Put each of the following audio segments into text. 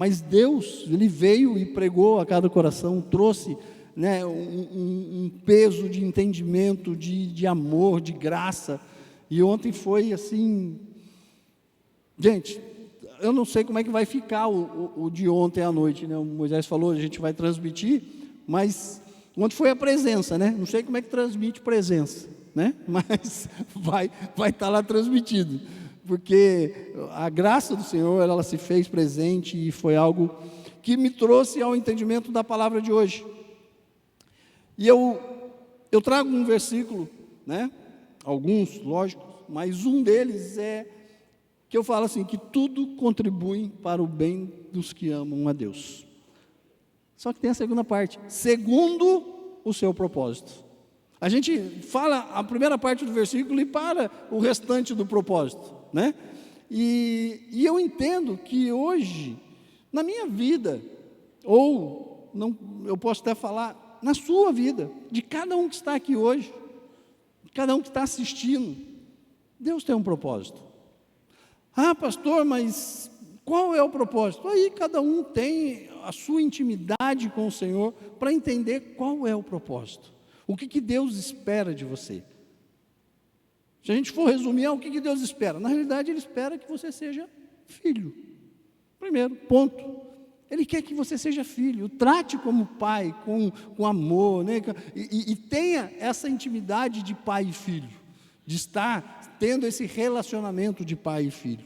Mas Deus, Ele veio e pregou a cada coração, trouxe, né, um peso de entendimento, de amor, de graça. E ontem foi assim, gente, eu não sei como é que vai ficar o de ontem à noite, né? O Moisés falou, a gente vai transmitir, mas ontem foi a presença, né? Não sei como é que transmite presença, né? Mas vai estar lá transmitido, porque a graça do Senhor, ela se fez presente e foi algo que me trouxe ao entendimento da palavra de hoje. E eu trago um versículo, né? Alguns, lógico, mas um deles é que eu falo assim, que tudo contribui para o bem dos que amam a Deus. Só que tem a segunda parte, segundo o seu propósito. A gente fala a primeira parte do versículo e para o restante do propósito, né? E eu entendo que hoje, na minha vida, ou não, eu posso até falar, na sua vida, de cada um que está aqui hoje, de cada um que está assistindo, Deus tem um propósito. Ah, pastor, mas qual é o propósito? Aí cada um tem a sua intimidade com o Senhor para entender qual é o propósito. O que Deus espera de você? Se a gente for resumir, o que Deus espera? Na realidade, Ele espera que você seja filho. Primeiro, ponto. Ele quer que você seja filho, o trate como pai, com amor, né? E tenha essa intimidade de pai e filho, de estar tendo esse relacionamento de pai e filho.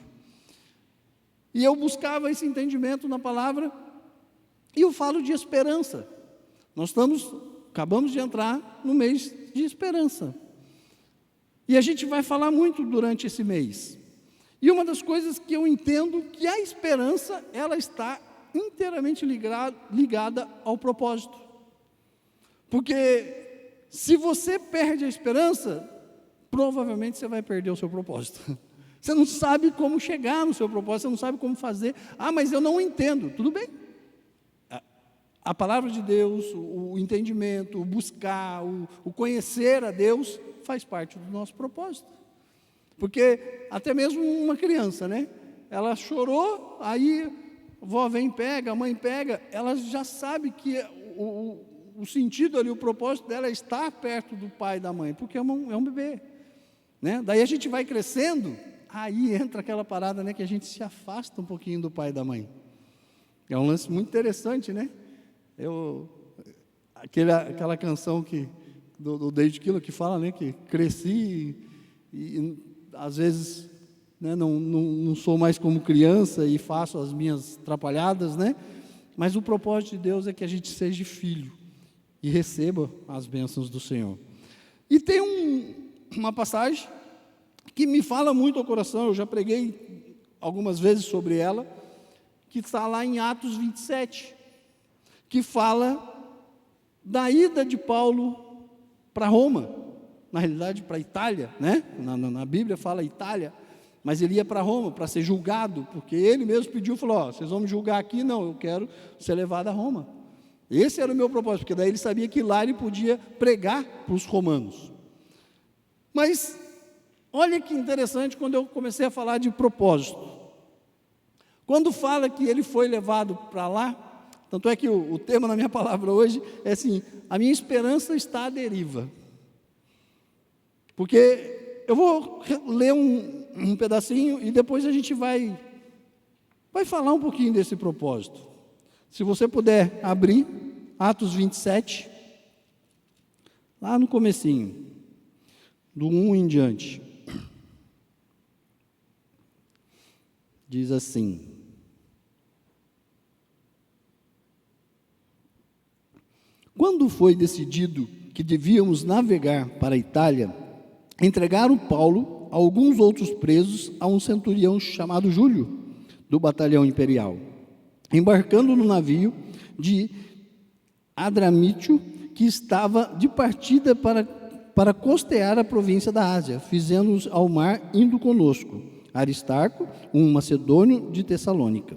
E eu buscava esse entendimento na palavra, e eu falo de esperança. Nós acabamos de entrar no mês de esperança. E a gente vai falar muito durante esse mês. E uma das coisas que eu entendo que a esperança, ela está inteiramente ligada ao propósito. Porque se você perde a esperança, provavelmente você vai perder o seu propósito. Você não sabe como chegar no seu propósito, você não sabe como fazer. Ah, mas eu não entendo. Tudo bem. A palavra de Deus, o entendimento, o buscar, o conhecer a Deus, faz parte do nosso propósito. Porque até mesmo uma criança, né? Ela chorou, aí a vó vem e pega, a mãe pega, ela já sabe que o sentido ali, o propósito dela é estar perto do pai e da mãe, porque é um bebê, né? Daí a gente vai crescendo, aí entra aquela parada, né, que a gente se afasta um pouquinho do pai e da mãe. É um lance muito interessante, né? Aquela canção do David Keelan que fala, né, que cresci e às vezes, né, não sou mais como criança e faço as minhas atrapalhadas, né? Mas o propósito de Deus é que a gente seja filho e receba as bênçãos do Senhor. E tem uma passagem que me fala muito ao coração, eu já preguei algumas vezes sobre ela, que está lá em Atos 27, que fala da ida de Paulo para Roma, na realidade para a Itália, né? Na Bíblia fala Itália, mas ele ia para Roma para ser julgado, porque ele mesmo pediu, falou, vocês vão me julgar aqui? Não, eu quero ser levado a Roma. Esse era o meu propósito, porque daí ele sabia que lá ele podia pregar para os romanos. Mas, olha que interessante quando eu comecei a falar de propósito. Quando fala que ele foi levado para lá, tanto é que o tema na minha palavra hoje é assim, a minha esperança está à deriva. Porque eu vou ler um pedacinho e depois a gente vai falar um pouquinho desse propósito. Se você puder abrir Atos 27, lá no comecinho, do 1 em diante. Diz assim: quando foi decidido que devíamos navegar para a Itália, entregaram Paulo a alguns outros presos a um centurião chamado Júlio, do batalhão imperial. Embarcando no navio de Adramítio, que estava de partida para costear a província da Ásia, fizemos ao mar indo conosco Aristarco, um macedônio de Tessalônica.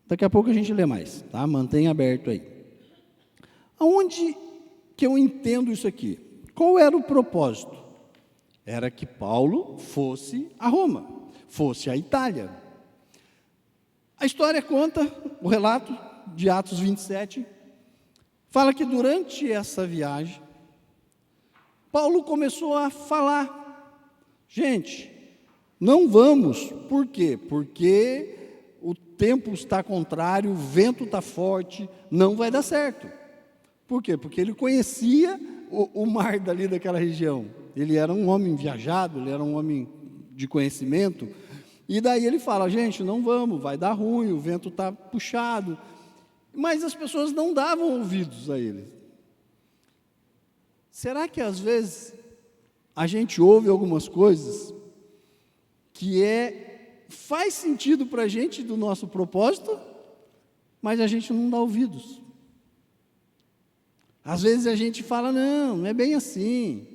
Daqui a pouco a gente lê mais, tá? Mantenha aberto aí. Aonde que eu entendo isso aqui? Qual era o propósito? Era que Paulo fosse a Roma, fosse a Itália. A história conta, o relato de Atos 27, fala que durante essa viagem, Paulo começou a falar: gente, não vamos. Por quê? Porque o tempo está contrário, o vento está forte, não vai dar certo. Por quê? Porque ele conhecia o mar dali daquela região. Ele era um homem viajado, ele era um homem de conhecimento. E daí ele fala: gente, não vamos, vai dar ruim, o vento está puxado. Mas as pessoas não davam ouvidos a ele. Será que às vezes a gente ouve algumas coisas que faz sentido para a gente do nosso propósito, mas a gente não dá ouvidos? Às vezes a gente fala: não é bem assim.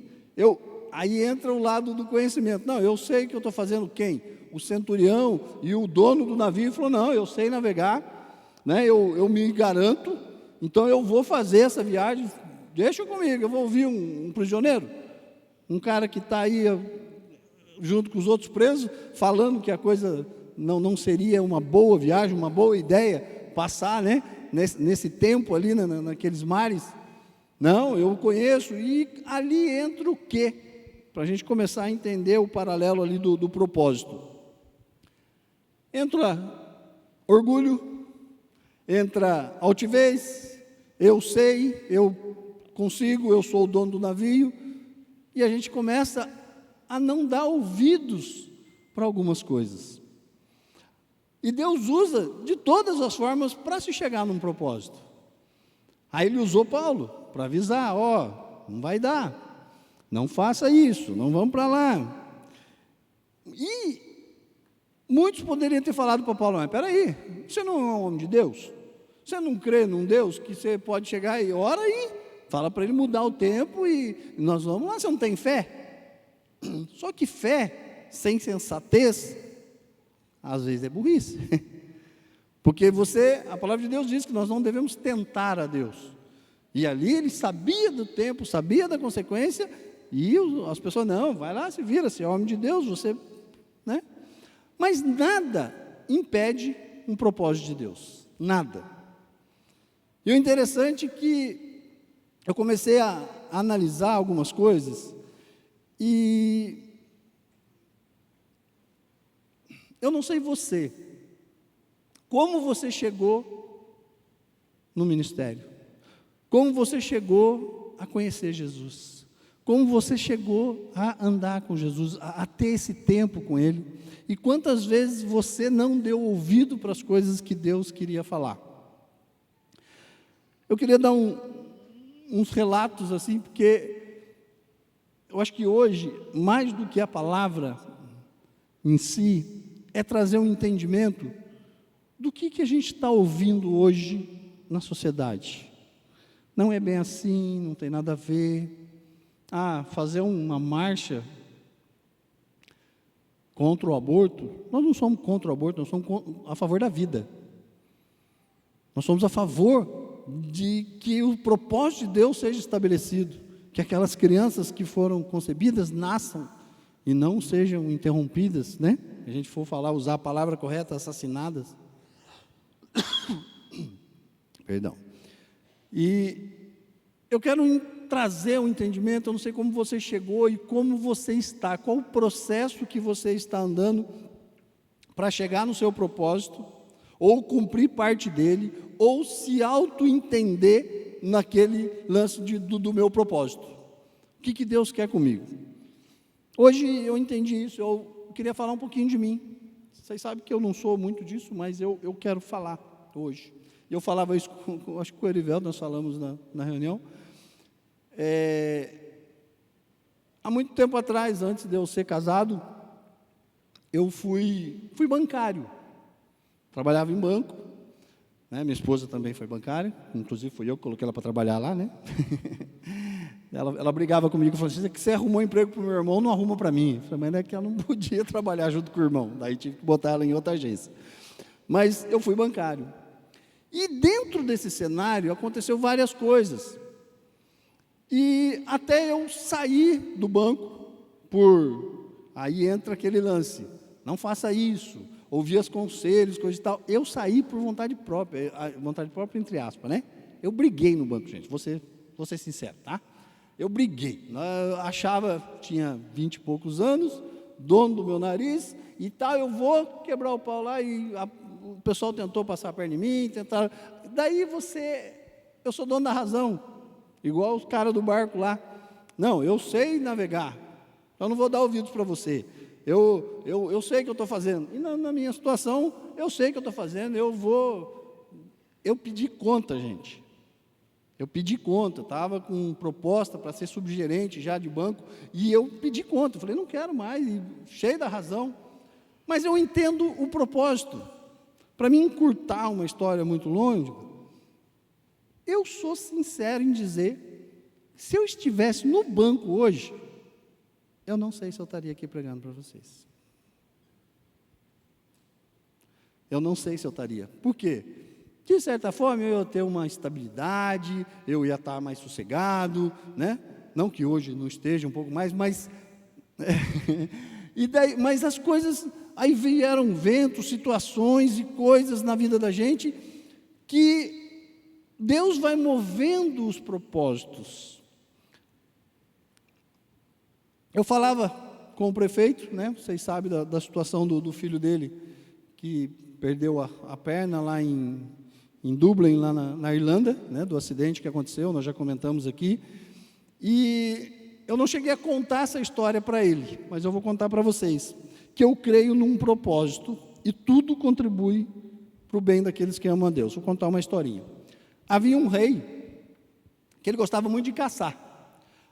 Aí entra o lado do conhecimento. Não, eu sei que eu estou fazendo quem? O centurião e o dono do navio falou: não, eu sei navegar, né? eu me garanto, então eu vou fazer essa viagem, deixa comigo, eu vou ouvir um prisioneiro, um cara que está aí junto com os outros presos, falando que a coisa não seria uma boa viagem, uma boa ideia, passar, né, nesse tempo ali, naqueles mares. Não, eu conheço. E ali entra o quê? Para a gente começar a entender o paralelo ali do propósito. Entra orgulho, entra altivez, eu sei, eu consigo, eu sou o dono do navio, e a gente começa a não dar ouvidos para algumas coisas. E Deus usa de todas as formas para se chegar num propósito. Aí ele usou Paulo para avisar: não vai dar, não faça isso, não vamos para lá. E muitos poderiam ter falado para Paulo: mas espera aí, você não é um homem de Deus? Você não crê num Deus que você pode chegar e ora aí, fala para ele mudar o tempo e nós vamos lá, você não tem fé? Só que fé sem sensatez, às vezes é burrice. Porque a palavra de Deus diz que nós não devemos tentar a Deus. E ali ele sabia do tempo, sabia da consequência, e as pessoas: não, vai lá, se vira, se é homem de Deus, você, né? Mas nada impede um propósito de Deus, nada. E o interessante é que eu comecei a analisar algumas coisas, e eu não sei você, como você chegou no ministério, como você chegou a conhecer Jesus, como você chegou a andar com Jesus, a ter esse tempo com Ele, e quantas vezes você não deu ouvido para as coisas que Deus queria falar. Eu queria dar uns relatos assim, porque eu acho que hoje, mais do que a palavra em si, é trazer um entendimento do que a gente está ouvindo hoje na sociedade. Não é bem assim, não tem nada a ver. Fazer uma marcha contra o aborto, nós não somos contra o aborto, nós somos a favor da vida. Nós somos a favor de que o propósito de Deus seja estabelecido, que aquelas crianças que foram concebidas nasçam e não sejam interrompidas, né? Se a gente for usar a palavra correta, assassinadas. Perdão. E eu quero trazer um entendimento, eu não sei como você chegou e como você está, qual o processo que você está andando para chegar no seu propósito, ou cumprir parte dele, ou se auto-entender naquele lance do meu propósito. O que Deus quer comigo? Hoje eu entendi isso, eu queria falar um pouquinho de mim. Vocês sabem que eu não sou muito disso, mas eu quero falar hoje. Eu falava isso, acho que com o Erivelto, nós falamos na reunião. Há muito tempo atrás, antes de eu ser casado, eu fui bancário. Trabalhava em banco, né? Minha esposa também foi bancária, inclusive fui eu que coloquei ela para trabalhar lá, né? Ela brigava comigo, falou assim: que você arrumou um emprego para o meu irmão, não arruma para mim. Eu falei: mas é que ela não podia trabalhar junto com o irmão, daí tive que botar ela em outra agência. Mas eu fui bancário. E dentro desse cenário aconteceu várias coisas. E até eu sair do banco, aí entra aquele lance: não faça isso, ouvia os conselhos, coisa e tal. Eu saí por vontade própria entre aspas, né? Eu briguei no banco, gente, vou ser sincero, tá? Eu briguei, eu achava, tinha 20 e poucos anos, dono do meu nariz, e tal, eu vou quebrar o pau lá, e o pessoal tentou passar a perna em mim, daí eu sou dono da razão, igual os caras do barco lá. Não, eu sei navegar, eu não vou dar ouvidos para você. Eu sei o que eu estou fazendo. E na minha situação, eu sei o que eu estou fazendo, eu pedi conta, gente. Eu pedi conta, estava com proposta para ser subgerente já de banco, e eu pedi conta, eu falei, não quero mais, e cheio da razão. Mas eu entendo o propósito. Para mim encurtar uma história muito longa, eu sou sincero em dizer, se eu estivesse no banco hoje, eu não sei se eu estaria aqui pregando para vocês. Eu não sei se eu estaria. Por quê? De certa forma, eu ia ter uma estabilidade, eu ia estar mais sossegado, né? Não que hoje não esteja um pouco mais, mas... mas as coisas... Aí vieram ventos, situações e coisas na vida da gente que Deus vai movendo os propósitos. Eu falava com o prefeito, né? Vocês sabem da situação do filho dele, que perdeu a perna lá em Dublin, lá na Irlanda, né? Do acidente que aconteceu, nós já comentamos aqui. E eu não cheguei a contar essa história para ele, mas eu vou contar para vocês, que eu creio num propósito, e tudo contribui para o bem daqueles que amam a Deus. Vou contar uma historinha. Havia um rei, que ele gostava muito de caçar.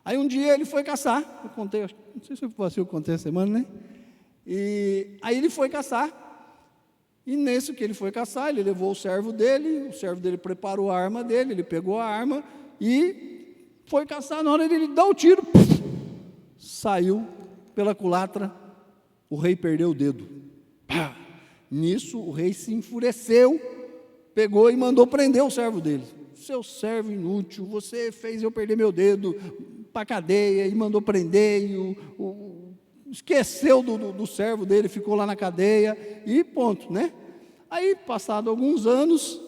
Aí um dia ele foi caçar, eu contei, não sei se eu contei essa semana, né? E aí ele foi caçar, e nesse que ele foi caçar, ele levou o servo dele preparou a arma dele, ele pegou a arma e foi caçar. Na hora dele dar o tiro, saiu pela culatra, o rei perdeu o dedo. Pá! Nisso o rei se enfureceu, pegou e mandou prender o servo dele. Seu servo inútil, você fez eu perder meu dedo, para a cadeia, e mandou prender, e esqueceu do servo dele, ficou lá na cadeia, e ponto, né? Aí, passado alguns anos,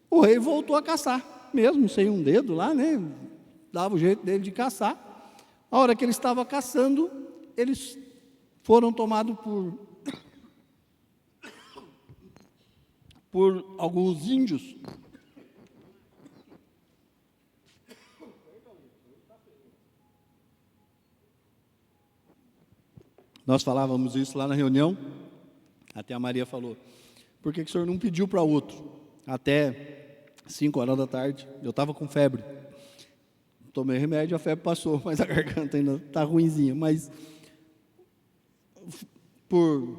o rei voltou a caçar, mesmo sem um dedo lá, né? Dava o jeito dele de caçar. A hora que ele estava caçando, eles foram tomados por alguns índios. Nós falávamos isso lá na reunião, até a Maria falou, por que o senhor não pediu para outro? Até 5 horas da tarde, eu estava com febre, tomei remédio, a febre passou, mas a garganta ainda está ruinzinha, mas por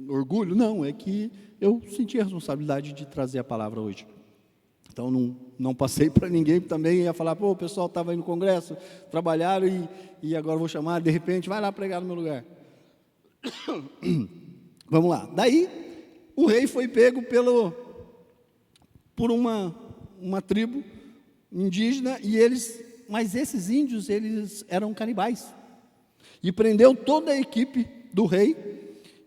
orgulho, não, é que eu senti a responsabilidade de trazer a palavra hoje. Então, não passei para ninguém, também ia falar, pô, o pessoal estava aí no congresso, trabalharam e agora vou chamar, de repente, vai lá pregar no meu lugar. Vamos lá. Daí, o rei foi pego por uma tribo indígena, mas esses índios, eles eram canibais. E prendeu toda a equipe do rei,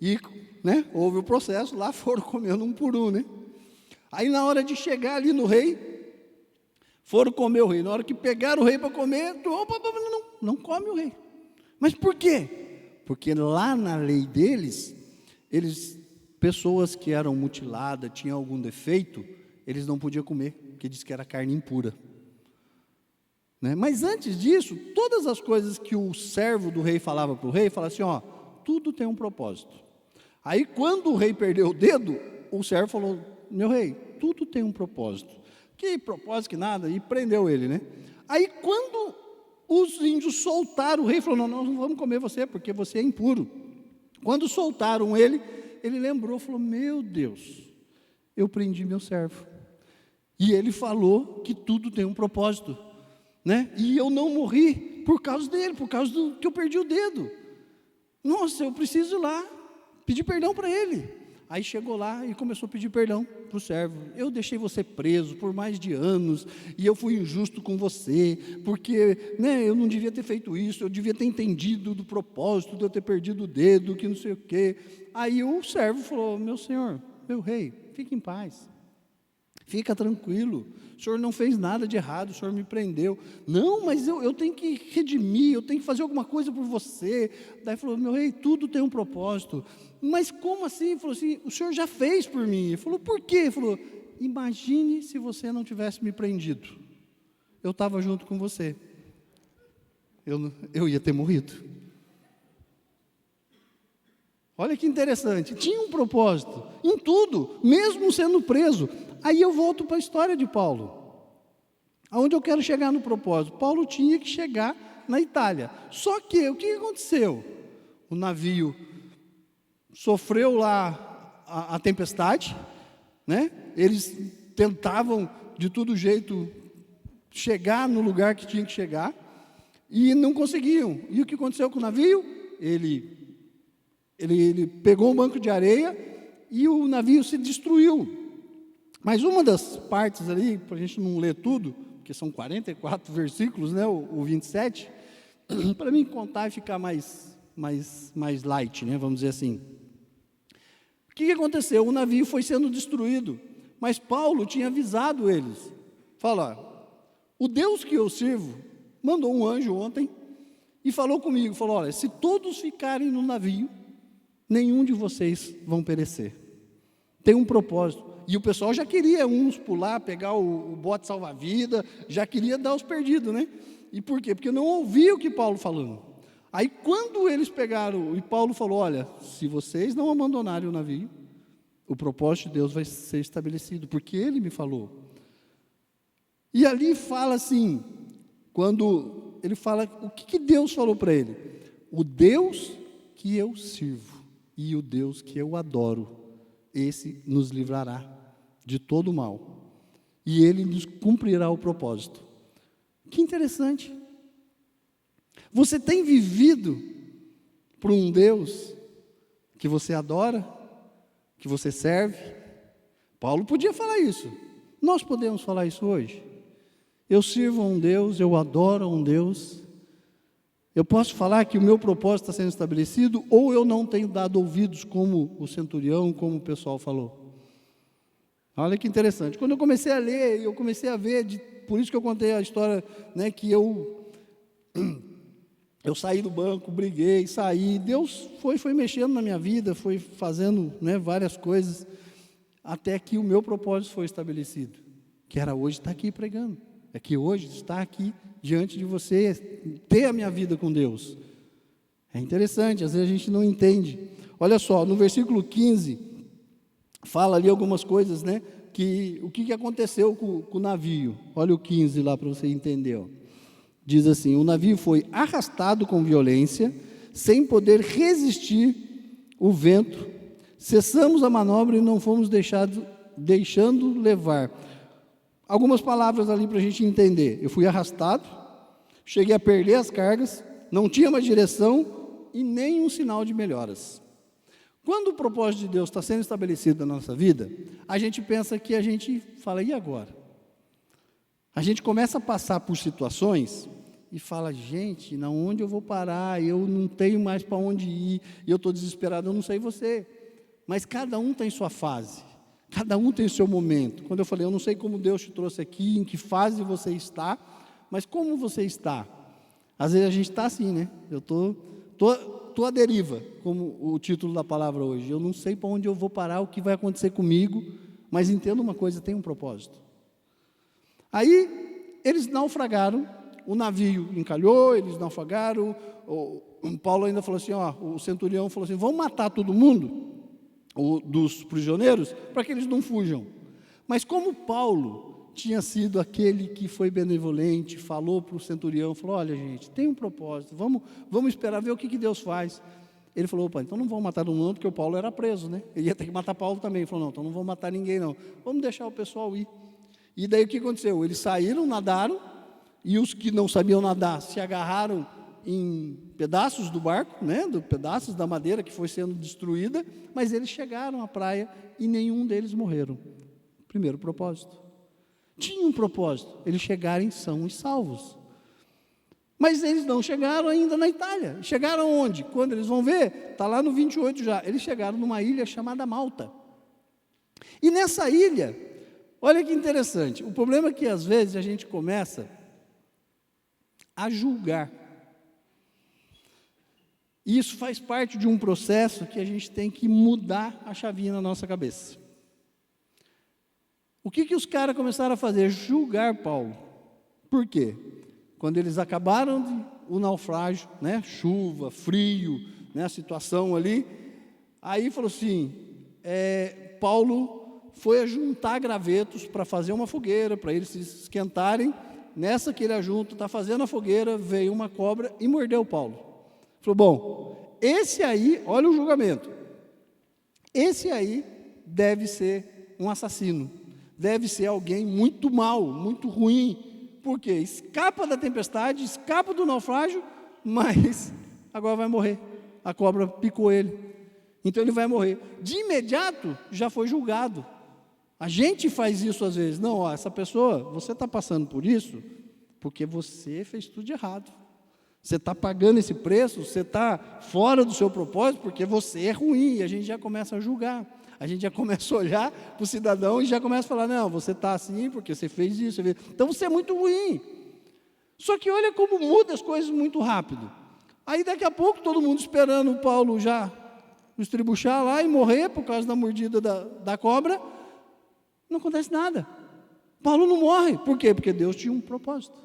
e, né, houve o processo, lá foram comendo um por um, né? Aí, na hora de chegar ali no rei, foram comer o rei. Na hora que pegaram o rei para comer, não come o rei. Mas por quê? Porque lá na lei deles, pessoas que eram mutiladas, tinham algum defeito, eles não podiam comer, porque diz que era carne impura. Né? Mas antes disso, todas as coisas que o servo do rei falava para o rei, falava assim, ó, tudo tem um propósito. Aí, quando o rei perdeu o dedo, o servo falou, meu rei, tudo tem um propósito. Que propósito que nada, e prendeu ele, né? Aí, quando os índios soltaram o rei, falou, não vamos comer você, porque você é impuro. Quando soltaram ele lembrou, falou, meu Deus, eu prendi meu servo. E ele falou que tudo tem um propósito, né? E eu não morri por causa dele, por causa que eu perdi o dedo. Nossa, eu preciso ir lá pedir perdão para ele. Aí chegou lá e começou a pedir perdão para o servo. Eu deixei você preso por mais de anos, e eu fui injusto com você, porque eu não devia ter feito isso, eu devia ter entendido do propósito de eu ter perdido o dedo, que não sei o quê. Aí o servo falou: meu senhor, meu rei, fique em paz, fica tranquilo, o senhor não fez nada de errado, o senhor me prendeu. Não, mas eu tenho que redimir, eu tenho que fazer alguma coisa por você. Daí falou: meu rei, tudo tem um propósito. Mas como assim? Ele falou assim: o senhor já fez por mim. Ele falou: por quê? Ele falou: imagine se você não tivesse me prendido, eu estava junto com você, eu ia ter morrido. Olha que interessante, tinha um propósito em tudo, mesmo sendo preso. Aí eu volto para a história de Paulo. Aonde eu quero chegar no propósito? Paulo tinha que chegar na Itália. Só que, o que aconteceu? O navio sofreu lá a tempestade, Eles tentavam de todo jeito chegar no lugar que tinha que chegar, e não conseguiam. E o que aconteceu com o navio? Ele pegou um banco de areia e o navio se destruiu. Mas uma das partes ali, para a gente não ler tudo, porque são 44 versículos, o 27, para mim contar e ficar mais light, vamos dizer assim. O que aconteceu? O navio foi sendo destruído, mas Paulo tinha avisado eles. Fala: o Deus que eu sirvo mandou um anjo ontem e falou comigo, falou: olha, se todos ficarem no navio, nenhum de vocês vão perecer. Tem um propósito. E o pessoal já queria uns pular, pegar o bote salva-vida, já queria dar os perdidos, E por quê? Porque não ouvia o que Paulo falou. Aí quando eles pegaram, e Paulo falou: olha, se vocês não abandonarem o navio, o propósito de Deus vai ser estabelecido, porque ele me falou. E ali fala assim, quando ele fala, o que Deus falou para ele? O Deus que eu sirvo e o Deus que eu adoro, esse nos livrará de todo o mal, e ele nos cumprirá o propósito. Que interessante. Você tem vivido por um Deus que você adora, que você serve? Paulo podia falar isso. Nós podemos falar isso hoje. Eu sirvo a um Deus, eu adoro a um Deus. Eu posso falar que o meu propósito está sendo estabelecido, ou eu não tenho dado ouvidos, como o centurião, como o pessoal falou. Olha que interessante. Quando eu comecei a ler, eu comecei a ver, por isso que eu contei a história, que eu saí do banco, briguei, saí. Deus foi mexendo na minha vida, foi fazendo várias coisas, até que o meu propósito foi estabelecido, que era hoje estar aqui pregando. É que hoje estar aqui diante de você, ter a minha vida com Deus. É interessante, às vezes a gente não entende. Olha só, no versículo 15, fala ali algumas coisas, o que aconteceu com o navio. Olha o 15 lá para você entender. Diz assim: o navio foi arrastado com violência, sem poder resistir o vento. Cessamos a manobra e não fomos deixando levar. Algumas palavras ali para a gente entender. Eu fui arrastado, cheguei a perder as cargas, não tinha mais direção e nem um sinal de melhoras. Quando o propósito de Deus está sendo estabelecido na nossa vida, a gente pensa que a gente fala: e agora? A gente começa a passar por situações e fala: gente, na onde eu vou parar? Eu não tenho mais para onde ir, e eu estou desesperado. Eu não sei você, mas cada um tem sua fase, cada um tem seu momento. Quando eu falei, eu não sei como Deus te trouxe aqui, em que fase você está, mas como você está? Às vezes a gente está assim, eu estou à deriva, como o título da palavra hoje. Eu não sei para onde eu vou parar, o que vai acontecer comigo, mas entenda uma coisa, tem um propósito. Aí eles naufragaram, o navio encalhou, eles naufragaram. O Paulo ainda falou assim, o centurião falou assim: vamos matar todo mundo, dos prisioneiros, para que eles não fujam. Mas como Paulo tinha sido aquele que foi benevolente, falou para o centurião, falou: olha, gente, tem um propósito, vamos esperar ver o que Deus faz. Ele falou: opa, então não vamos matar todo mundo, porque o Paulo era preso, Ele ia ter que matar Paulo também. Ele falou: não, então não vamos matar ninguém não, vamos deixar o pessoal ir. E daí o que aconteceu? Eles saíram, nadaram, e os que não sabiam nadar se agarraram em pedaços do barco, né, pedaços da madeira que foi sendo destruída, mas eles chegaram à praia e nenhum deles morreram. Primeiro propósito. Tinha um propósito, eles chegarem sãos e salvos. Mas eles não chegaram ainda na Itália. Chegaram onde? Quando eles vão ver, está lá no 28 já, eles chegaram numa ilha chamada Malta. E nessa ilha, olha que interessante, o problema é que às vezes a gente começa a julgar. E isso faz parte de um processo que a gente tem que mudar a chavinha na nossa cabeça. O que os caras começaram a fazer? Julgar Paulo. Por quê? Quando eles acabaram o naufrágio, né, chuva, frio, né, a situação ali, aí falou assim, Paulo foi ajuntar gravetos para fazer uma fogueira, para eles se esquentarem. Nessa que ele ajunta, está fazendo a fogueira, veio uma cobra e mordeu Paulo. Falou, bom, esse aí, olha o julgamento, esse aí deve ser um assassino, deve ser alguém muito mau, muito ruim, porque escapa da tempestade, escapa do naufrágio, mas agora vai morrer. A cobra picou ele, então ele vai morrer. De imediato, já foi julgado. A gente faz isso às vezes. Não, ó, essa pessoa, você está passando por isso porque você fez tudo de errado. Você está pagando esse preço, você está fora do seu propósito porque você é ruim. E a gente já começa a julgar. A gente já começa a olhar para o cidadão e já começa a falar, não, você está assim porque você fez isso. Então você é muito ruim. Só que olha como muda as coisas muito rápido. Aí daqui a pouco todo mundo esperando o Paulo já estribuchar lá e morrer por causa da mordida da cobra. Não acontece nada. Paulo não morre. Por quê? Porque Deus tinha um propósito.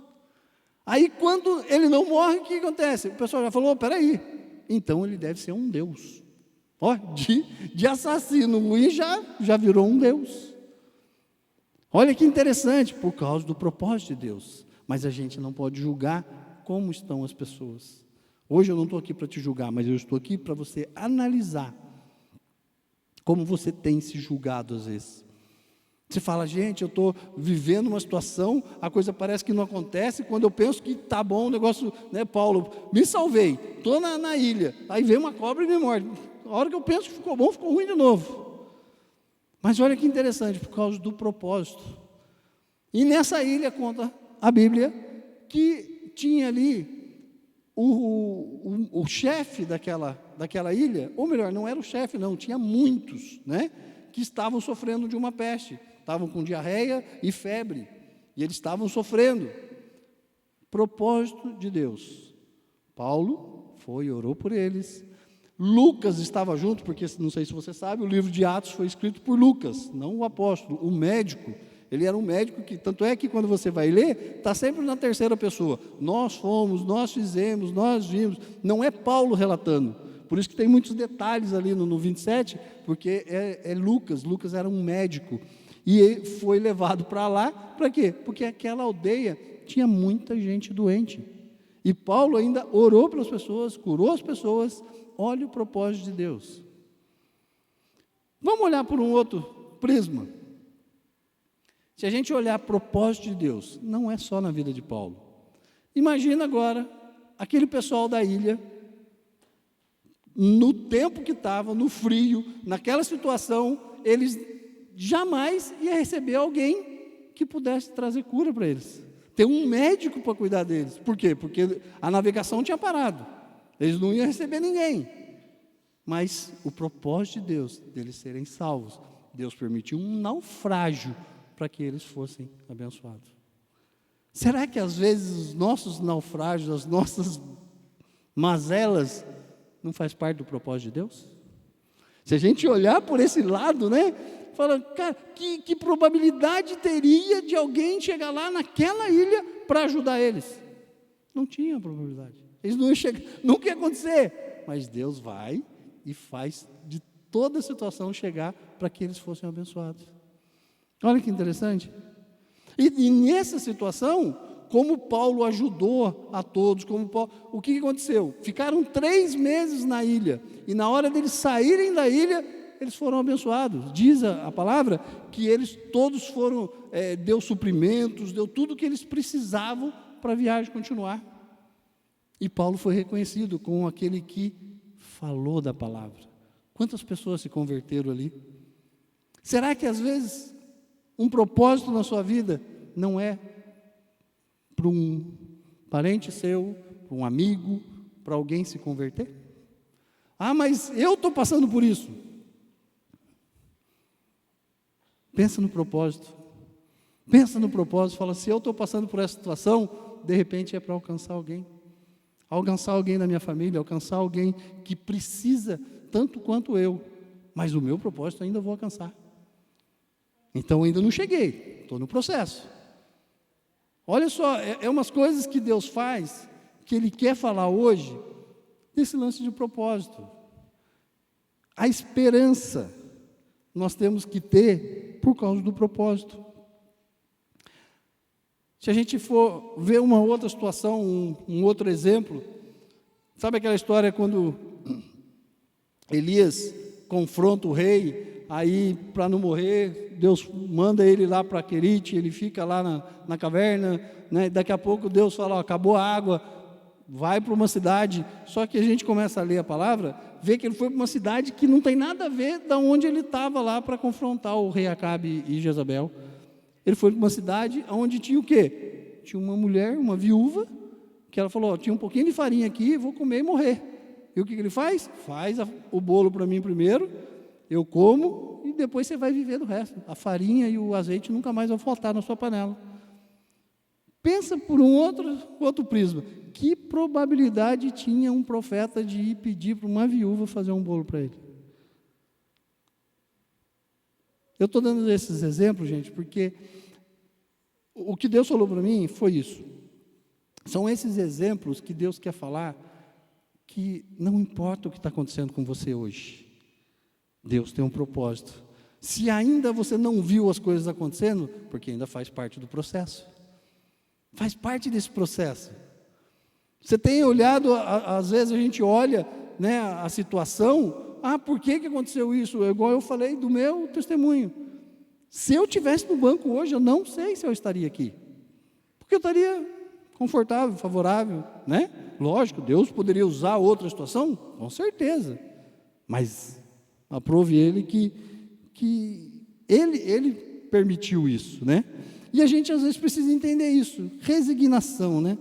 Aí quando ele não morre, o que acontece? O pessoal já falou, peraí, então ele deve ser um Deus. Ó, de assassino ruim já virou um Deus. Olha que interessante, por causa do propósito de Deus. Mas a gente não pode julgar como estão as pessoas. Hoje eu não estou aqui para te julgar, mas eu estou aqui para você analisar como você tem se julgado às vezes. Você fala, gente, eu estou vivendo uma situação, a coisa parece que não acontece, quando eu penso que está bom o negócio, né, Paulo, me salvei, estou na ilha, aí vem uma cobra e me morde. A hora que eu penso que ficou bom, ficou ruim de novo. Mas olha que interessante, por causa do propósito. E nessa ilha, conta a Bíblia, que tinha ali o chefe daquela ilha, ou melhor, não era o chefe não, tinha muitos, né, que estavam sofrendo de uma peste. Estavam com diarreia e febre, e eles estavam sofrendo. Propósito de Deus. Paulo foi e orou por eles. Lucas estava junto, porque não sei se você sabe, o livro de Atos foi escrito por Lucas, não o apóstolo, o médico. Ele era um médico que, tanto é que quando você vai ler, está sempre na terceira pessoa. Nós fomos, nós fizemos, nós vimos. Não é Paulo relatando. Por isso que tem muitos detalhes ali no 27, porque é Lucas. Lucas era um médico. E ele foi levado para lá, para quê? Porque aquela aldeia tinha muita gente doente. E Paulo ainda orou pelas pessoas, curou as pessoas. Olha o propósito de Deus. Vamos olhar por um outro prisma. Se a gente olhar propósito de Deus, não é só na vida de Paulo. Imagina agora, aquele pessoal da ilha, no tempo que estava, no frio, naquela situação, eles jamais ia receber alguém que pudesse trazer cura para eles. Ter um médico para cuidar deles. Por quê? Porque a navegação tinha parado. Eles não iam receber ninguém. Mas o propósito de Deus, deles serem salvos, Deus permitiu um naufrágio para que eles fossem abençoados. Será que às vezes os nossos naufrágios, as nossas mazelas, não faz parte do propósito de Deus? Se a gente olhar por esse lado, né? Fala, cara, que probabilidade teria de alguém chegar lá naquela ilha para ajudar eles? Não tinha probabilidade. Eles não iam chegar, nunca ia acontecer. Mas Deus vai e faz de toda a situação chegar para que eles fossem abençoados. Olha que interessante. E nessa situação, como Paulo ajudou a todos, o que aconteceu? Ficaram 3 meses na ilha, e na hora deles saírem da ilha, eles foram abençoados. Diz a palavra que eles todos foram, deu suprimentos, deu tudo o que eles precisavam para a viagem continuar. E Paulo foi reconhecido como aquele que falou da palavra. Quantas pessoas se converteram ali? Será que às vezes um propósito na sua vida não é para um parente seu, para um amigo, para alguém se converter? Ah, mas eu estou passando por isso. Pensa no propósito. Pensa no propósito. Fala, se eu estou passando por essa situação, de repente é para alcançar alguém. Alcançar alguém da minha família, alcançar alguém que precisa tanto quanto eu. Mas o meu propósito ainda vou alcançar. Então ainda não cheguei, estou no processo. Olha só, é umas coisas que Deus faz, que Ele quer falar hoje, desse lance de propósito. A esperança nós temos que ter por causa do propósito. Se a gente for ver uma outra situação, um outro exemplo, sabe aquela história quando Elias confronta o rei, aí para não morrer, Deus manda ele lá para Querite, ele fica lá na caverna, né? Daqui a pouco Deus fala, ó, acabou a água, vai para uma cidade. Só que a gente começa a ler a palavra, vê que ele foi para uma cidade que não tem nada a ver de onde ele estava lá para confrontar o rei Acabe e Jezabel. Ele foi para uma cidade onde tinha o quê? Tinha uma mulher, uma viúva, que ela falou, ó, tinha um pouquinho de farinha aqui, vou comer e morrer. E o que ele faz? Faz o bolo para mim primeiro, eu como, e depois você vai viver do resto. A farinha e o azeite nunca mais vão faltar na sua panela. Pensa por um outro prisma. Que probabilidade tinha um profeta de ir pedir para uma viúva fazer um bolo para ele? Eu estou dando esses exemplos, gente, porque o que Deus falou para mim foi isso. São esses exemplos que Deus quer falar, que não importa o que está acontecendo com você hoje, Deus tem um propósito. Se ainda você não viu as coisas acontecendo, porque ainda faz parte do processo. Faz parte desse processo. Você tem olhado, às vezes a gente olha, né, a situação, por que aconteceu isso? Igual eu falei do meu testemunho. Se eu estivesse no banco hoje, eu não sei se eu estaria aqui. Porque eu estaria confortável, favorável, né? Lógico, Deus poderia usar outra situação, com certeza. Mas aprove Ele que Ele permitiu isso, né? E a gente às vezes precisa entender isso, resignação, né?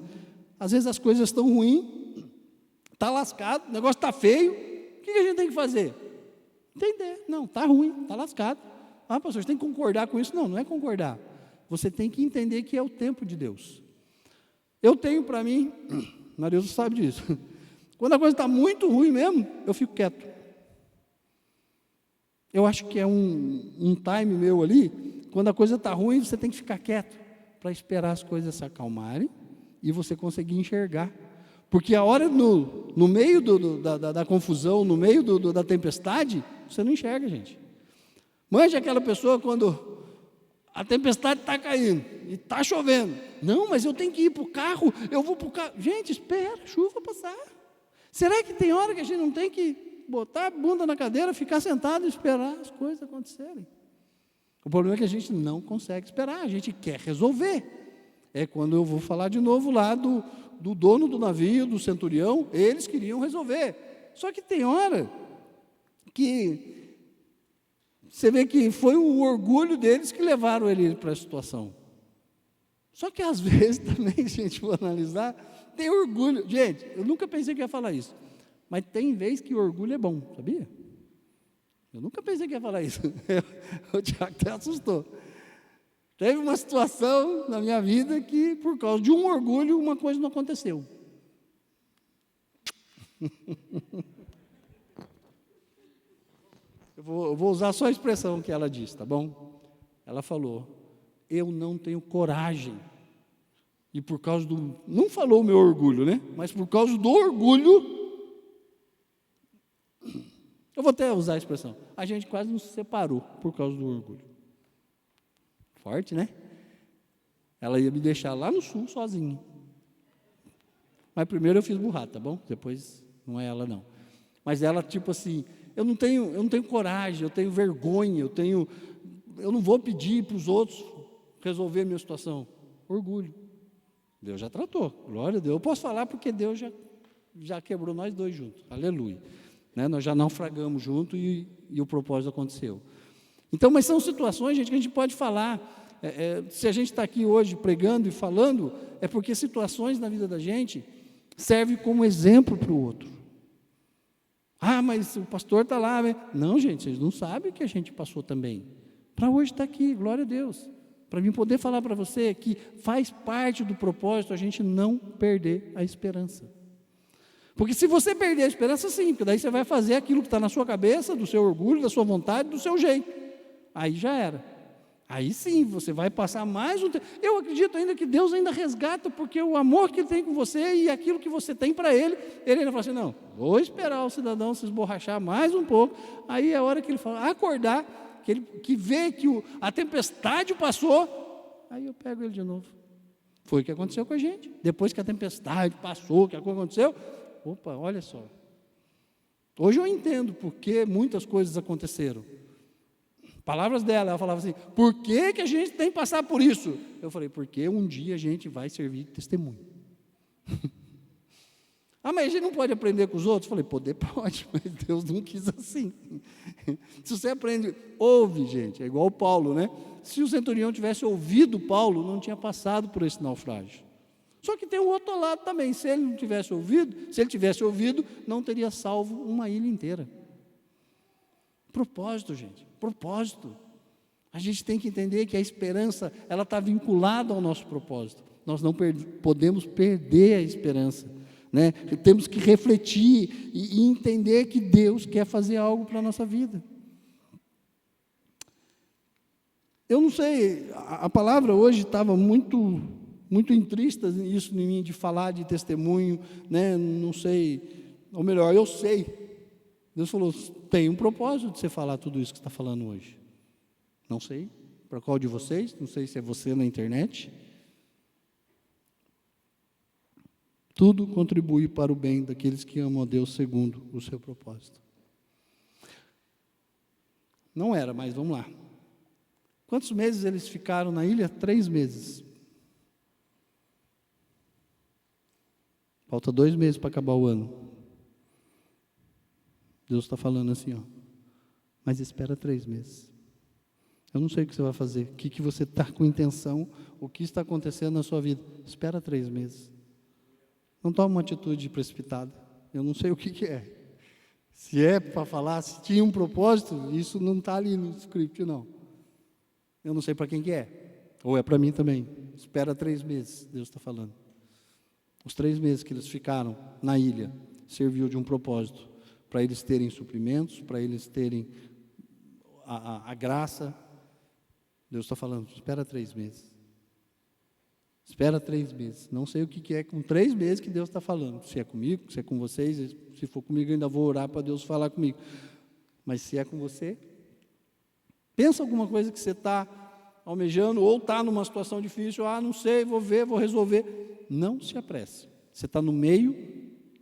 Às vezes as coisas estão ruins, está lascado, o negócio está feio, o que a gente tem que fazer? Entender, não, está ruim, está lascado. Pastor, você tem que concordar com isso? Não, não é concordar. Você tem que entender que é o tempo de Deus. Eu tenho para mim, Marilson sabe disso, quando a coisa está muito ruim mesmo, eu fico quieto. Eu acho que é um time meu ali, quando a coisa está ruim, você tem que ficar quieto, para esperar as coisas se acalmarem, e você conseguir enxergar. Porque a hora no meio da confusão, no meio da tempestade, você não enxerga, gente. Manja aquela pessoa quando a tempestade está caindo e está chovendo. Não, mas eu tenho que ir para o carro, eu vou para o carro. Gente, espera a chuva passar. Será que tem hora que a gente não tem que botar a bunda na cadeira, ficar sentado e esperar as coisas acontecerem? O problema é que a gente não consegue esperar, a gente quer resolver. É quando eu vou falar de novo lá do dono do navio, do centurião, eles queriam resolver. Só que tem hora que você vê que foi o orgulho deles que levaram ele para a situação. Só que às vezes também, se a gente for analisar, tem orgulho. Gente, eu nunca pensei que ia falar isso, mas tem vez que o orgulho é bom, sabia? Eu nunca pensei que ia falar isso. O Tiago até assustou. Teve uma situação na minha vida que, por causa de um orgulho, uma coisa não aconteceu. Eu vou usar só a expressão que ela disse, tá bom? Ela falou, eu não tenho coragem. E por causa do... Não falou o meu orgulho, né? Mas por causa do orgulho... Eu vou até usar a expressão. A gente quase nos separou por causa do orgulho. Forte, né? Ela ia me deixar lá no sul sozinha. Mas primeiro eu fiz burrada, tá bom? Depois não é ela não. Mas ela tipo assim, eu não tenho coragem, eu tenho vergonha, eu não vou pedir para os outros resolver a minha situação. Orgulho. Deus já tratou, glória a Deus. Eu posso falar porque Deus já quebrou nós dois juntos, aleluia. Né? Nós já naufragamos junto e o propósito aconteceu. Então, mas são situações, gente, que a gente pode falar. Se a gente está aqui hoje pregando e falando, é porque situações na vida da gente servem como exemplo para o outro. Ah, mas o pastor está lá. Não, gente, vocês não sabem o que a gente passou também. Para hoje estar aqui, glória a Deus. Para mim poder falar para você que faz parte do propósito a gente não perder a esperança. Porque se você perder a esperança, sim, porque daí você vai fazer aquilo que está na sua cabeça, do seu orgulho, da sua vontade, do seu jeito. Aí já era. Aí sim, você vai passar mais um tempo. Eu acredito ainda que Deus ainda resgata, porque o amor que Ele tem com você e aquilo que você tem para Ele, Ele ainda fala assim, não, vou esperar o cidadão se esborrachar mais um pouco, aí é a hora que Ele fala, acordar, que vê que a tempestade passou, aí eu pego ele de novo. Foi o que aconteceu com a gente. Depois que a tempestade passou, que a coisa aconteceu, opa, olha só. Hoje eu entendo porque muitas coisas aconteceram. Palavras dela, ela falava assim, por que a gente tem que passar por isso? Eu falei, porque um dia a gente vai servir de testemunho. Ah, mas a gente não pode aprender com os outros? Eu falei, poder pode, mas Deus não quis assim. Se você aprende, ouve, gente, é igual o Paulo, né? Se o centurião tivesse ouvido Paulo, não tinha passado por esse naufrágio. Só que tem o outro lado também, se ele não tivesse ouvido, se ele tivesse ouvido, não teria salvo uma ilha inteira. Propósito, gente, propósito. A gente tem que entender que a esperança, ela está vinculada ao nosso propósito. Nós não podemos perder a esperança. Né? Temos que refletir e entender que Deus quer fazer algo para a nossa vida. Eu não sei, a palavra hoje estava muito intrista, isso em mim, de falar de testemunho, né? Não sei, ou melhor, eu sei. Deus falou, tem um propósito de você falar tudo isso que você está falando hoje. Não sei, para qual de vocês, não sei se é você na internet. Tudo contribui para o bem daqueles que amam a Deus segundo o seu propósito. Não era, mas vamos lá. Quantos meses eles ficaram na ilha? 3 meses. Falta 2 meses para acabar o ano. Deus está falando assim, ó. Mas espera 3 meses. Eu não sei o que você vai fazer, o que você está com intenção, o que está acontecendo na sua vida. Espera 3 meses. Não toma uma atitude precipitada. Eu não sei o que é. Se é para falar, se tinha um propósito, isso não está ali no script, não. Eu não sei para quem que é. Ou é para mim também. Espera 3 meses, Deus está falando. Os 3 meses que eles ficaram na ilha, serviu de um propósito. Para eles terem suprimentos, para eles terem a graça. Deus está falando, espera 3 meses. Espera 3 meses. Não sei o que é com 3 meses que Deus está falando. Se é comigo, se é com vocês. Se for comigo, ainda vou orar para Deus falar comigo. Mas se é com você, pensa alguma coisa que você está almejando, ou está numa situação difícil. Ah, não sei, vou ver, vou resolver. Não se apresse. Você está no meio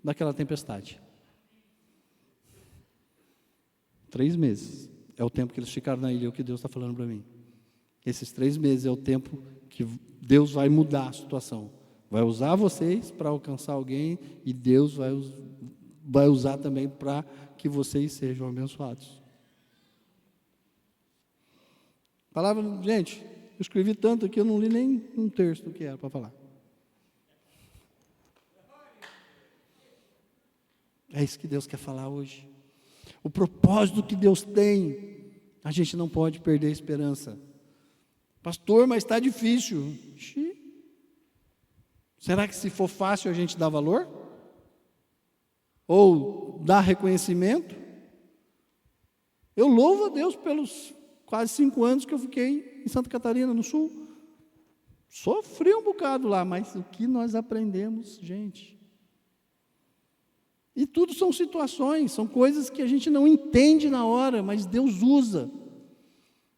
daquela tempestade. 3 meses. É o tempo que eles ficaram na ilha, é o que Deus está falando para mim. Esses 3 meses é o tempo que Deus vai mudar a situação. Vai usar vocês para alcançar alguém e Deus vai usar também para que vocês sejam abençoados. Palavra, gente, eu escrevi tanto aqui, eu não li nem um terço do que era para falar. É isso que Deus quer falar hoje. O propósito que Deus tem, a gente não pode perder a esperança. Pastor, mas está difícil. Será que se for fácil a gente dá valor? Ou dá reconhecimento? Eu louvo a Deus pelos quase 5 anos que eu fiquei em Santa Catarina, no Sul. Sofri um bocado lá, mas o que nós aprendemos, gente? E tudo são situações, são coisas que a gente não entende na hora, mas Deus usa.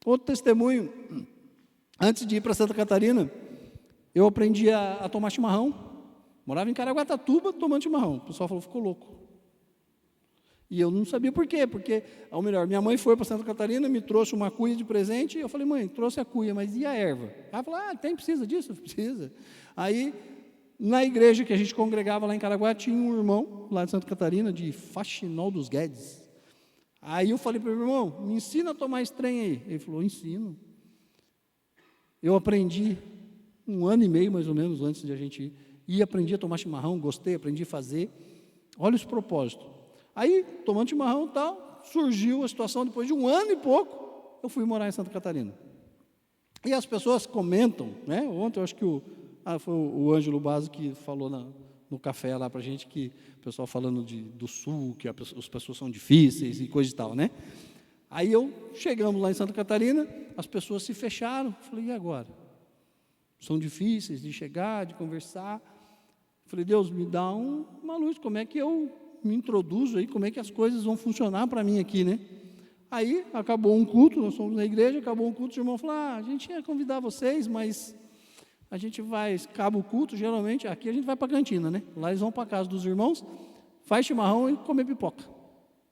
Outro testemunho, antes de ir para Santa Catarina, eu aprendi a tomar chimarrão. Morava em Caraguatatuba tomando chimarrão. O pessoal falou, ficou louco. E eu não sabia por quê, porque, ou melhor, minha mãe foi para Santa Catarina, me trouxe uma cuia de presente, e eu falei, mãe, trouxe a cuia, mas e a erva? Ela falou, precisa disso? Precisa. Aí, Na igreja que a gente congregava lá em Caraguá, tinha um irmão lá de Santa Catarina, de Faxinal dos Guedes. Aí eu falei para o irmão, me ensina a tomar esse trem aí. Ele falou, ensino. Eu aprendi 1 ano e meio, mais ou menos, antes de a gente ir. E aprendi a tomar chimarrão, gostei, aprendi a fazer. Olha os propósitos. Aí, tomando chimarrão e tal, surgiu a situação, depois de 1 ano e pouco, eu fui morar em Santa Catarina. E as pessoas comentam, né? Ontem eu acho que foi o Ângelo Basso que falou no café lá para a gente, que o pessoal falando do Sul, que as pessoas são difíceis e coisa e tal, né? Aí chegamos lá em Santa Catarina, as pessoas se fecharam, falei, e agora? São difíceis de chegar, de conversar. Falei, Deus, me dá uma luz, como é que eu me introduzo aí, como é que as coisas vão funcionar para mim aqui, né? Aí, acabou um culto, nós fomos na igreja, acabou um culto, o irmão falou, a gente ia convidar vocês, mas a gente acaba o culto, geralmente, aqui a gente vai para a cantina, né? Lá eles vão para a casa dos irmãos, faz chimarrão e comer pipoca.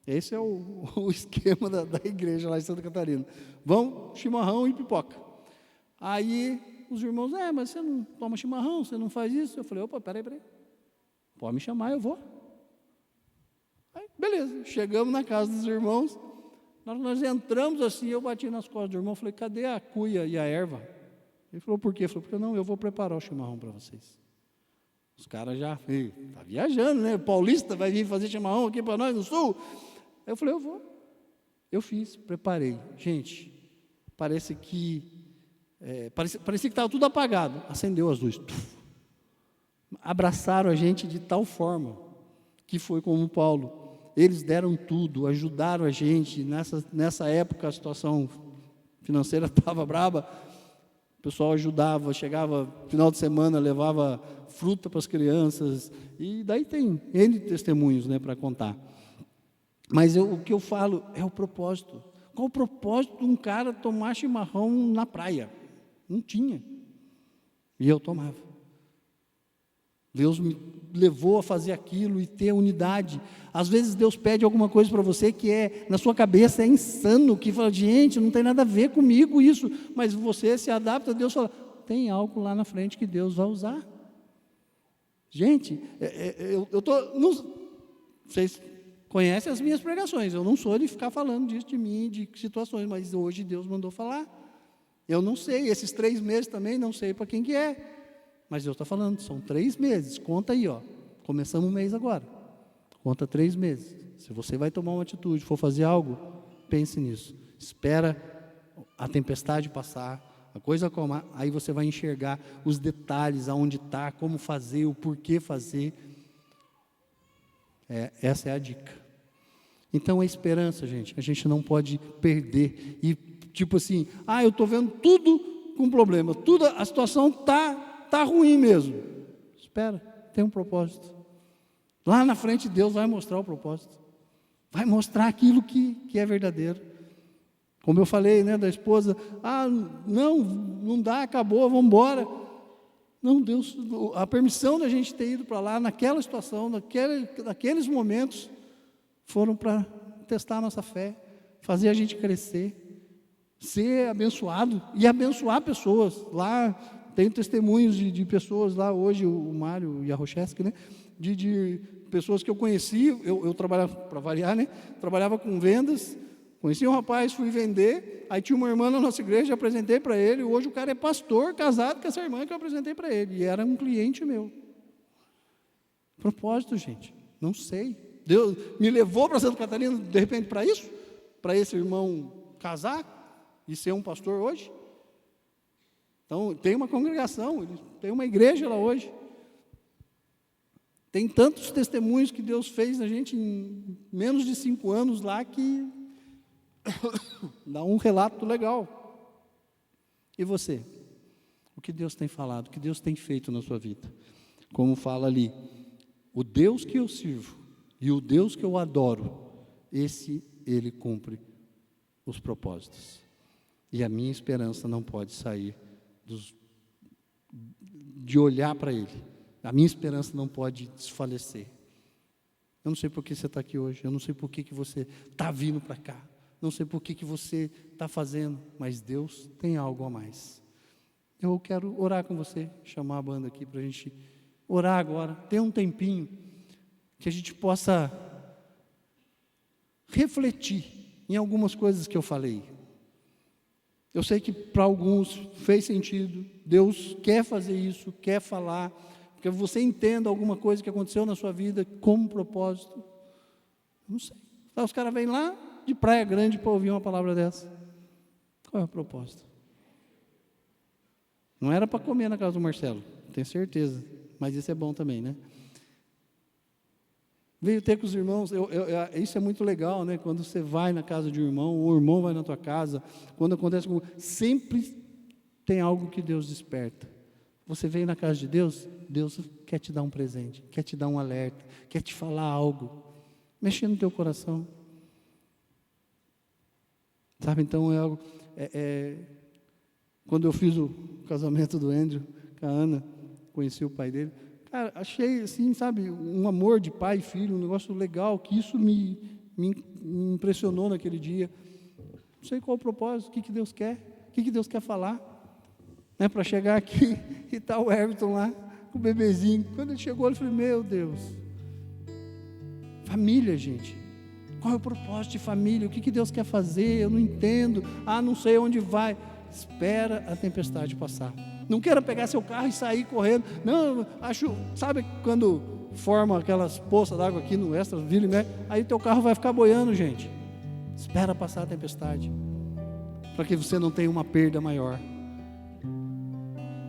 Esse é o esquema da igreja lá em Santa Catarina. Vão, chimarrão e pipoca. Aí, os irmãos, mas você não toma chimarrão, você não faz isso? Eu falei, opa, peraí, pode me chamar, eu vou. Aí, beleza, chegamos na casa dos irmãos, nós entramos assim, eu bati nas costas do irmão, falei, cadê a cuia e a erva? Ele falou, por quê? Eu falei, porque não, eu vou preparar o chimarrão para vocês. Os caras já, está viajando, né? O paulista vai vir fazer chimarrão aqui para nós no Sul? Aí eu falei, eu vou. Eu fiz, preparei. Gente, parece que estava tudo apagado. Acendeu as luzes. Abraçaram a gente de tal forma que foi como Paulo. Eles deram tudo, ajudaram a gente. Nessa época a situação financeira estava braba. O pessoal ajudava, chegava final de semana, levava fruta para as crianças. E daí tem N testemunhos, né, para contar. Mas o que eu falo é o propósito. Qual o propósito de um cara tomar chimarrão na praia? Não tinha. E eu tomava. Deus me levou a fazer aquilo e ter unidade. Às vezes Deus pede alguma coisa para você que na sua cabeça é insano, que fala, gente, não tem nada a ver comigo isso, mas você se adapta, Deus fala, tem algo lá na frente que Deus vai usar. Gente, vocês conhecem as minhas pregações, eu não sou de ficar falando disso de mim, de situações, mas hoje Deus mandou falar. Eu não sei, esses 3 meses também, não sei para quem que é. Mas Deus está falando, são 3 meses, conta aí, começamos um mês agora, conta 3 meses, se você vai tomar uma atitude, for fazer algo, pense nisso, espera a tempestade passar, a coisa acalmar, aí você vai enxergar os detalhes, aonde está, como fazer, o porquê fazer, essa é a dica. Então a esperança, gente, a gente não pode perder, e tipo assim, eu estou vendo tudo com problema, a situação está ruim mesmo. Espera, tem um propósito. Lá na frente Deus vai mostrar o propósito. Vai mostrar aquilo que é verdadeiro. Como eu falei, né, da esposa, não dá, acabou, vamos embora. Não, Deus, a permissão da gente ter ido para lá, naquela situação, naqueles momentos, foram para testar a nossa fé, fazer a gente crescer, ser abençoado e abençoar pessoas. Lá tenho testemunhos de pessoas lá hoje, o Mário e a Rocheski, né? De pessoas que eu conheci, eu trabalhava, para variar, né? Trabalhava com vendas, conheci um rapaz, fui vender, aí tinha uma irmã na nossa igreja, apresentei para ele, hoje o cara é pastor, casado com essa irmã que eu apresentei para ele, e era um cliente meu. Propósito, gente, não sei. Deus me levou para Santa Catarina, de repente, para isso? Para esse irmão casar e ser um pastor hoje? Então, tem uma congregação, tem uma igreja lá hoje. Tem tantos testemunhos que Deus fez na gente em menos de 5 anos lá que dá um relato legal. E você? O que Deus tem falado, o que Deus tem feito na sua vida? Como fala ali, o Deus que eu sirvo e o Deus que eu adoro, Ele cumpre os propósitos. E a minha esperança não pode sair de olhar para Ele. A minha esperança não pode desfalecer. Eu não sei por que você está aqui hoje, eu não sei por que você está vindo para cá, não sei por que você está fazendo, mas Deus tem algo a mais. Eu quero orar com você, chamar a banda aqui para a gente orar agora, ter um tempinho, que a gente possa refletir em algumas coisas que eu falei. Eu sei que para alguns fez sentido, Deus quer fazer isso, quer falar, porque você entenda alguma coisa que aconteceu na sua vida como propósito. Não sei. Os caras vêm lá de Praia Grande para ouvir uma palavra dessa. Qual é o propósito? Não era para comer na casa do Marcelo, tenho certeza, mas isso é bom também, né? Veio ter com os irmãos, isso é muito legal, né? Quando você vai na casa de um irmão, ou o irmão vai na tua casa, quando acontece com... sempre tem algo que Deus desperta. Você veio na casa de Deus, Deus quer te dar um presente, quer te dar um alerta, quer te falar algo, mexer no teu coração. Sabe, então é algo... Quando eu fiz o casamento do Andrew com a Ana, conheci o pai dele, cara, achei assim, sabe, um amor de pai e filho, um negócio legal, que isso me impressionou naquele dia. Não sei qual o propósito, o que Deus quer, o que Deus quer falar, né, para chegar aqui e tá o Everton lá, com o bebezinho. Quando ele chegou, eu falei, meu Deus, família, gente, qual é o propósito de família, o que Deus quer fazer, eu não entendo, não sei onde vai. Espera a tempestade passar. Não queira pegar seu carro e sair correndo. Não, sabe quando forma aquelas poças d'água aqui no Extra, Vila, né? Aí teu carro vai ficar boiando, gente. Espera passar a tempestade, para que você não tenha uma perda maior.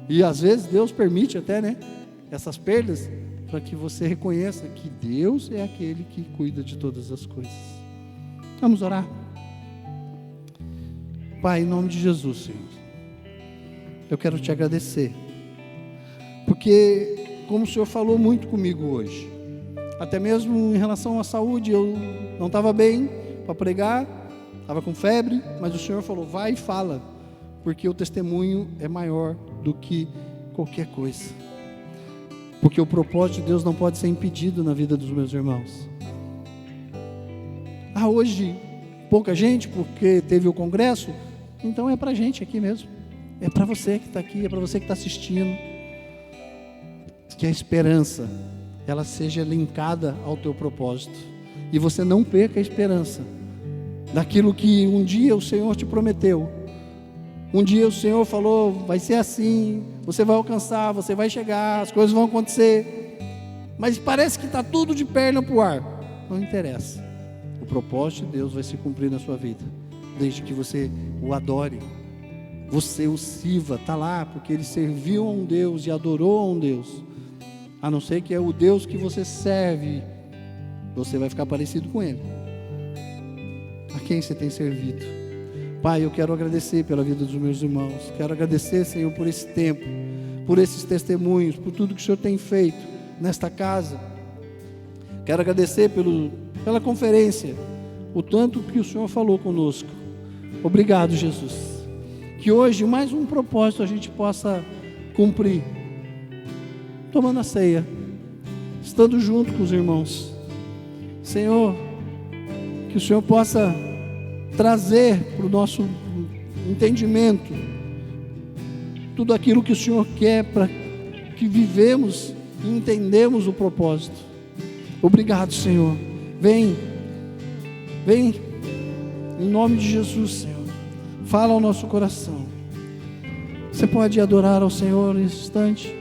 E às vezes Deus permite até, né, essas perdas, para que você reconheça que Deus é aquele que cuida de todas as coisas. Vamos orar? Pai, em nome de Jesus, Senhor, eu quero te agradecer, porque como o Senhor falou muito comigo hoje, até mesmo em relação à saúde, eu não estava bem para pregar, estava com febre, mas o Senhor falou, vai e fala, porque o testemunho é maior do que qualquer coisa, porque o propósito de Deus não pode ser impedido na vida dos meus irmãos. Hoje pouca gente, porque teve o congresso, então é para a gente aqui mesmo, é para você que está aqui, é para você que está assistindo, que a esperança, ela seja linkada ao teu propósito, e você não perca a esperança, daquilo que um dia o Senhor te prometeu, um dia o Senhor falou, vai ser assim, você vai alcançar, você vai chegar, as coisas vão acontecer, mas parece que está tudo de perna para o ar, não interessa, o propósito de Deus vai se cumprir na sua vida, desde que você o adore, você o sirva, está lá, porque ele serviu a um Deus e adorou a um Deus, a não ser que é o Deus que você serve, você vai ficar parecido com ele. A quem você tem servido? Pai, eu quero agradecer pela vida dos meus irmãos, quero agradecer, Senhor, por esse tempo, por esses testemunhos, por tudo que o Senhor tem feito nesta casa, quero agradecer pela conferência, o tanto que o Senhor falou conosco. Obrigado, Jesus, que hoje mais um propósito a gente possa cumprir, tomando a ceia, estando junto com os irmãos. Senhor, que o Senhor possa trazer para o nosso entendimento tudo aquilo que o Senhor quer para que vivemos e entendemos o propósito. Obrigado, Senhor. Vem, em nome de Jesus, Senhor, fala ao nosso coração. Você pode adorar ao Senhor nesse instante.